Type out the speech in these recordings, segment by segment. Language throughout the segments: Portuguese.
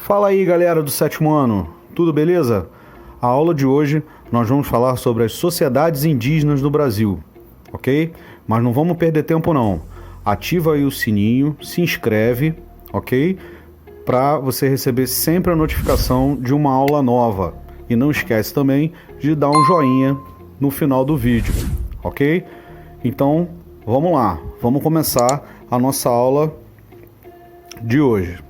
Fala aí, galera do sétimo ano, tudo beleza? A aula de hoje nós vamos falar sobre as sociedades indígenas do Brasil, ok? Mas não vamos perder tempo não. Ativa aí o sininho, se inscreve, ok? Para você receber sempre a notificação de uma aula nova. E não esquece também de dar um joinha no final do vídeo, ok? Então, vamos lá. Vamos começar a nossa aula de hoje.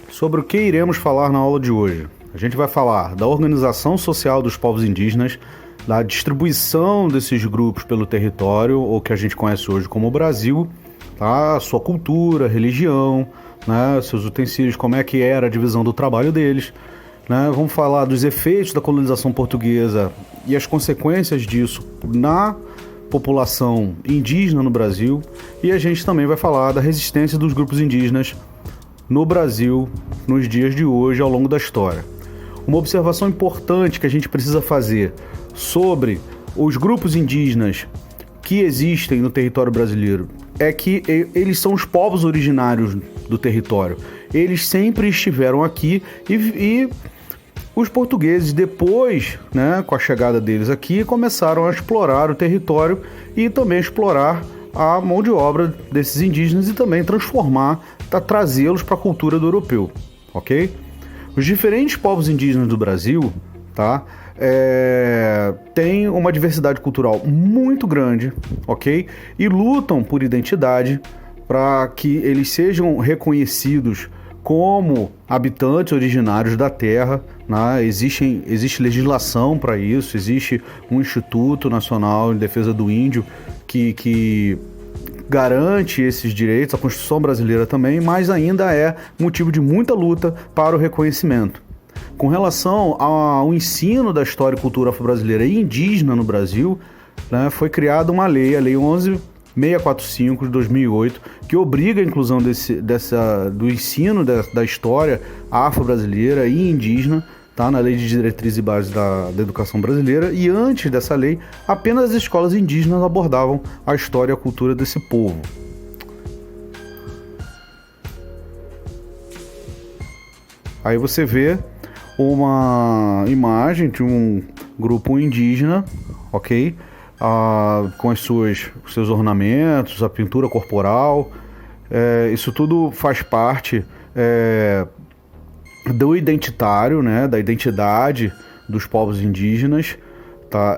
Sobre o que iremos falar na aula de hoje? A gente vai falar da organização social dos povos indígenas, da distribuição desses grupos pelo território, ou que a gente conhece hoje como Brasil, tá? Sua cultura, religião, né? Seus utensílios, como é que era a divisão do trabalho deles, né? Vamos falar dos efeitos da colonização portuguesa e as consequências disso na população indígena no Brasil, e a gente também vai falar da resistência dos grupos indígenas no Brasil nos dias de hoje, ao longo da história. Uma observação importante que a gente precisa fazer sobre os grupos indígenas que existem no território brasileiro é que eles são os povos originários do território. Eles sempre estiveram aqui e os portugueses, depois, né, com a chegada deles aqui, começaram a explorar o território e também explorar a mão de obra desses indígenas e também trazê-los para a cultura do europeu, ok? Os diferentes povos indígenas do Brasil, tá, têm uma diversidade cultural muito grande, ok? E lutam por identidade para que eles sejam reconhecidos como habitantes originários da terra, né? Existe legislação para isso, existe um Instituto Nacional em Defesa do Índio que garante esses direitos, a Constituição brasileira também, mas ainda é motivo de muita luta para o reconhecimento. Com relação ao ensino da história e cultura afro-brasileira e indígena no Brasil, né, foi criada uma lei, a Lei 11.645 de 2008, que obriga a inclusão do ensino da história afro-brasileira e indígena, tá, na Lei de Diretrizes e Bases da Educação Brasileira, e antes dessa lei, apenas as escolas indígenas abordavam a história e a cultura desse povo. Aí você vê uma imagem de um grupo indígena, ok? Com os seus ornamentos, a pintura corporal, isso tudo faz parte do identitário, né, da identidade dos povos indígenas, tá?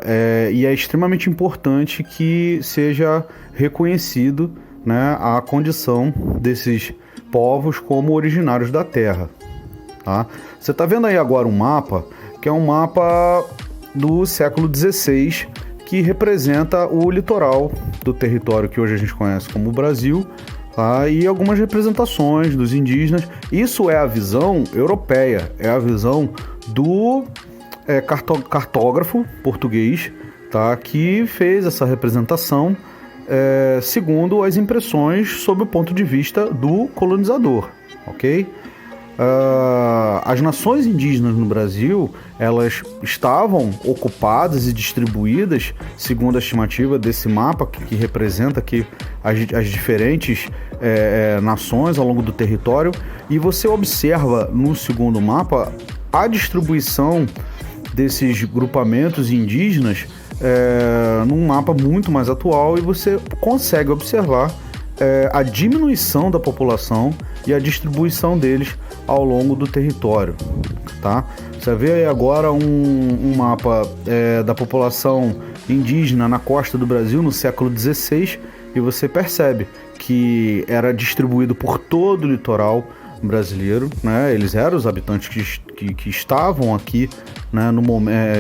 E é extremamente importante que seja reconhecido, né, a condição desses povos como originários da terra, tá? Você está vendo aí agora um mapa, que é um mapa do século XVI, que representa o litoral do território que hoje a gente conhece como Brasil, tá? E algumas representações dos indígenas. Isso é a visão europeia, é a visão do cartógrafo português, tá? Que fez essa representação segundo as impressões sob o ponto de vista do colonizador, ok? As nações indígenas no Brasil, elas estavam ocupadas e distribuídas, segundo a estimativa desse mapa que representa aqui as diferentes nações ao longo do território, e você observa no segundo mapa a distribuição desses grupamentos indígenas num mapa muito mais atual, e você consegue observar a diminuição da população e a distribuição deles ao longo do território, tá? Você vê aí agora um mapa da população indígena na costa do Brasil no século XVI, e você percebe que era distribuído por todo o litoral brasileiro, né? Eles eram os habitantes que estavam aqui, né,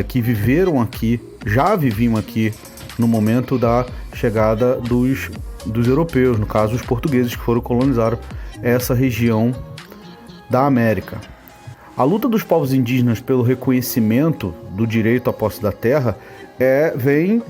que viveram aqui, já viviam aqui no momento da chegada dos europeus, no caso os portugueses, que foram colonizar essa região da América. A luta dos povos indígenas pelo reconhecimento do direito à posse da terra vem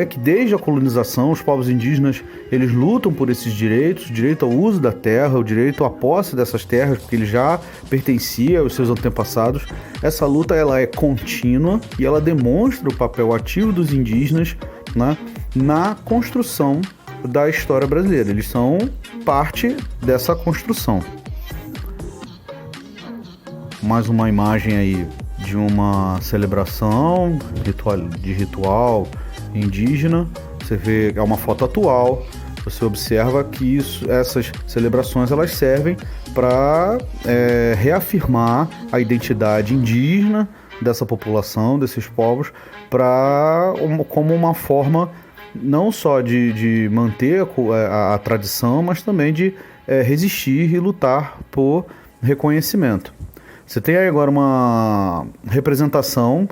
que desde a colonização os povos indígenas eles lutam por esses direitos, o direito ao uso da terra, o direito à posse dessas terras, porque ele já pertencia aos seus antepassados. Essa luta ela é contínua e ela demonstra o papel ativo dos indígenas, né, na construção da história brasileira. Eles são parte dessa construção. mais uma imagem aí de uma celebração de ritual indígena. Você vê, é uma foto atual. Você observa que essas celebrações elas servem para reafirmar a identidade indígena dessa população, desses povos, como uma forma não só de manter a tradição, mas também de resistir e lutar por reconhecimento. Você tem aí agora uma representação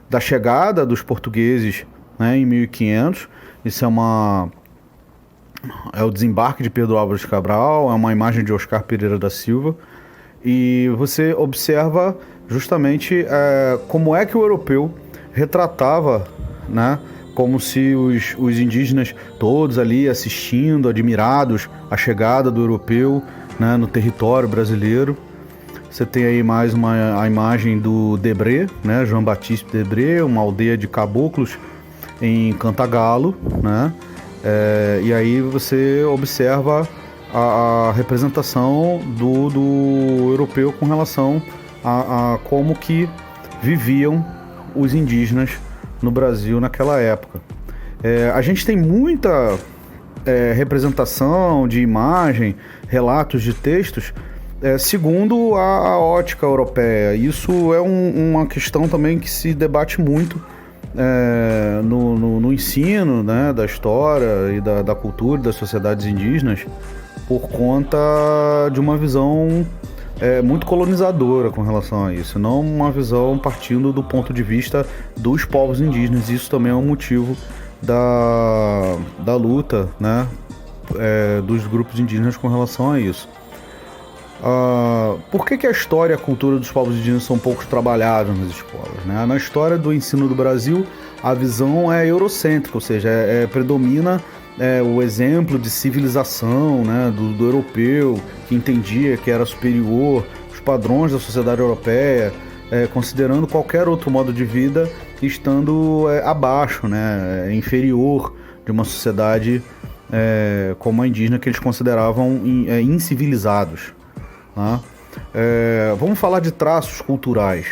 da chegada dos portugueses, né, em 1500. Isso é o desembarque de Pedro Álvares Cabral, é uma imagem de Oscar Pereira da Silva. E você observa justamente como é que o europeu retratava, né, como se os indígenas todos ali assistindo, admirados, a chegada do europeu, né, no território brasileiro. Você tem aí mais a imagem do Debré, né, João Batiste Debré, uma aldeia de caboclos em Cantagalo, né? E aí você observa a representação do europeu com relação a como que viviam os indígenas no Brasil naquela época. A gente tem muita representação de imagem, relatos de textos, segundo a ótica europeia. Isso é uma questão também que se debate muito no ensino, né, da história e da cultura das sociedades indígenas, por conta de uma visão muito colonizadora com relação a isso, não uma visão partindo do ponto de vista dos povos indígenas. Isso também é um motivo da luta, né, dos grupos indígenas com relação a isso. Por que a história e a cultura dos povos indígenas são pouco trabalhados nas escolas, né? Na história do ensino do Brasil, a visão é eurocêntrica, ou seja, predomina o exemplo de civilização, né, do europeu, que entendia que era superior, os padrões da sociedade europeia, considerando qualquer outro modo de vida estando abaixo, né, inferior de uma sociedade como a indígena, que eles consideravam incivilizados. Tá? Vamos falar de traços culturais.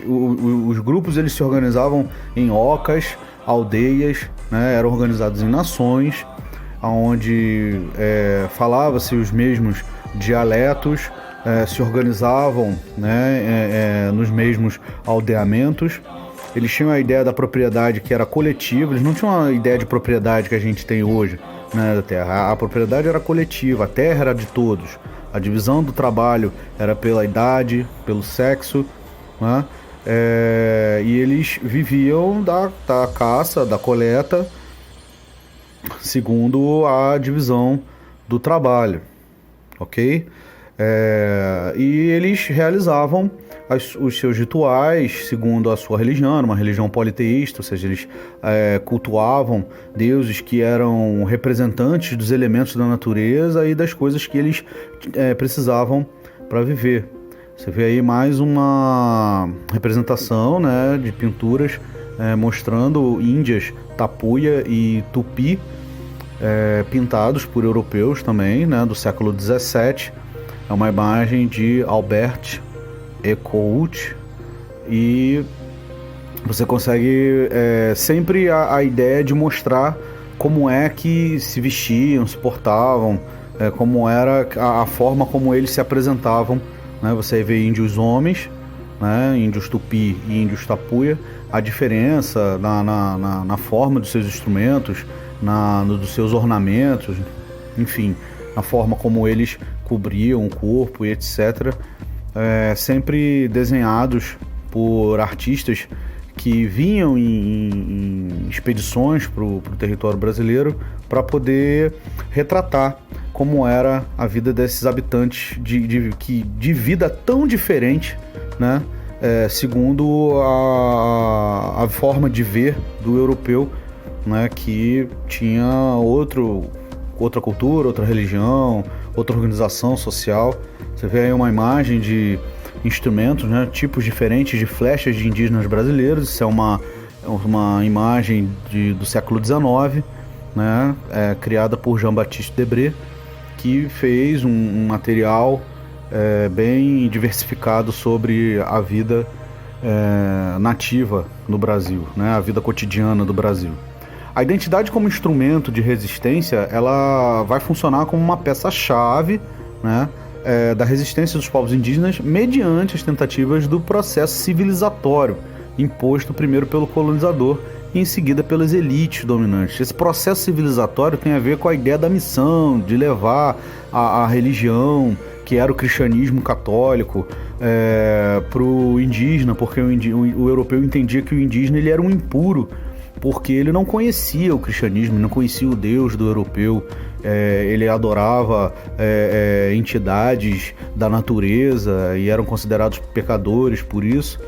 Os grupos eles se organizavam em ocas, aldeias, né? Eram organizados em nações, onde falava-se os mesmos dialetos, se organizavam, né, nos mesmos aldeamentos. Eles tinham a ideia da propriedade que era coletiva, eles não tinham a ideia de propriedade que a gente tem hoje, né, da terra. A propriedade era coletiva, a terra era de todos. A divisão do trabalho era pela idade, pelo sexo, né? E eles viviam da caça, da coleta, segundo a divisão do trabalho, ok? E eles realizavam os seus rituais segundo a sua religião, uma religião politeísta, ou seja, eles cultuavam deuses que eram representantes dos elementos da natureza e das coisas que eles precisavam para viver. Você vê aí mais uma representação, né, de pinturas mostrando índias Tapuia e Tupi, pintados por europeus também, né, do século XVII. É uma imagem de Albert Ecout, e você consegue sempre a ideia de mostrar como é que se vestiam, se portavam, como era a forma como eles se apresentavam, né? Você vê índios homens, né? Índios Tupi e índios Tapuia, a diferença na forma dos seus instrumentos, dos seus ornamentos, enfim, na forma como eles cobriam o corpo e etc. Sempre desenhados por artistas que vinham em expedições para o território brasileiro para poder retratar como era a vida desses habitantes de vida tão diferente, né? Segundo a forma de ver do europeu, né? Que tinha outra cultura, outra religião, outra organização social. Você vê aí uma imagem de instrumentos, né, tipos diferentes de flechas de indígenas brasileiros. Isso é uma imagem do século XIX, né, criada por Jean-Baptiste Debré, que fez um material bem diversificado sobre a vida nativa no Brasil, né? A vida cotidiana do Brasil. A identidade como instrumento de resistência, ela vai funcionar como uma peça-chave, né, da resistência dos povos indígenas mediante as tentativas do processo civilizatório, imposto primeiro pelo colonizador e em seguida pelas elites dominantes. Esse processo civilizatório tem a ver com a ideia da missão, de levar a religião, que era o cristianismo católico, para o indígena, porque o europeu entendia que o indígena ele era um impuro, porque ele não conhecia o cristianismo, não conhecia o Deus do europeu, ele adorava entidades da natureza e eram considerados pecadores por isso.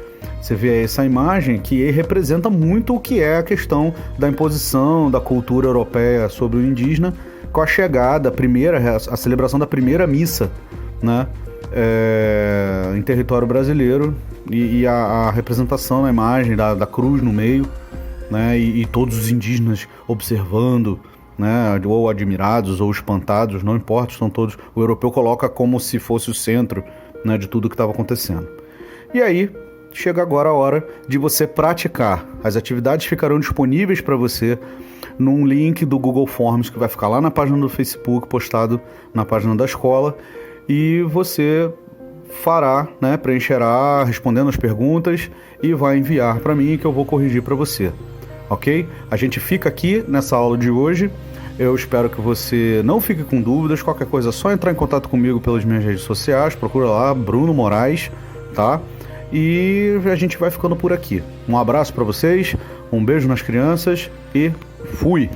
Você vê essa imagem que representa muito o que é a questão da imposição da cultura europeia sobre o indígena, com a chegada, a celebração da primeira missa, né, em território brasileiro, e a representação na imagem da cruz no meio, né, e todos os indígenas observando, né, ou admirados ou espantados, não importa, estão todos. O europeu coloca como se fosse o centro, né, de tudo que estava acontecendo. E aí chega agora a hora de você praticar. As atividades ficarão disponíveis para você num link do Google Forms que vai ficar lá na página do Facebook, postado na página da escola, e você fará, né, preencherá respondendo as perguntas e vai enviar para mim que eu vou corrigir para você. Ok? A gente fica aqui nessa aula de hoje. Eu espero que você não fique com dúvidas. Qualquer coisa é só entrar em contato comigo pelas minhas redes sociais. Procura lá, Bruno Moraes, tá? E a gente vai ficando por aqui. Um abraço para vocês, um beijo nas crianças e fui!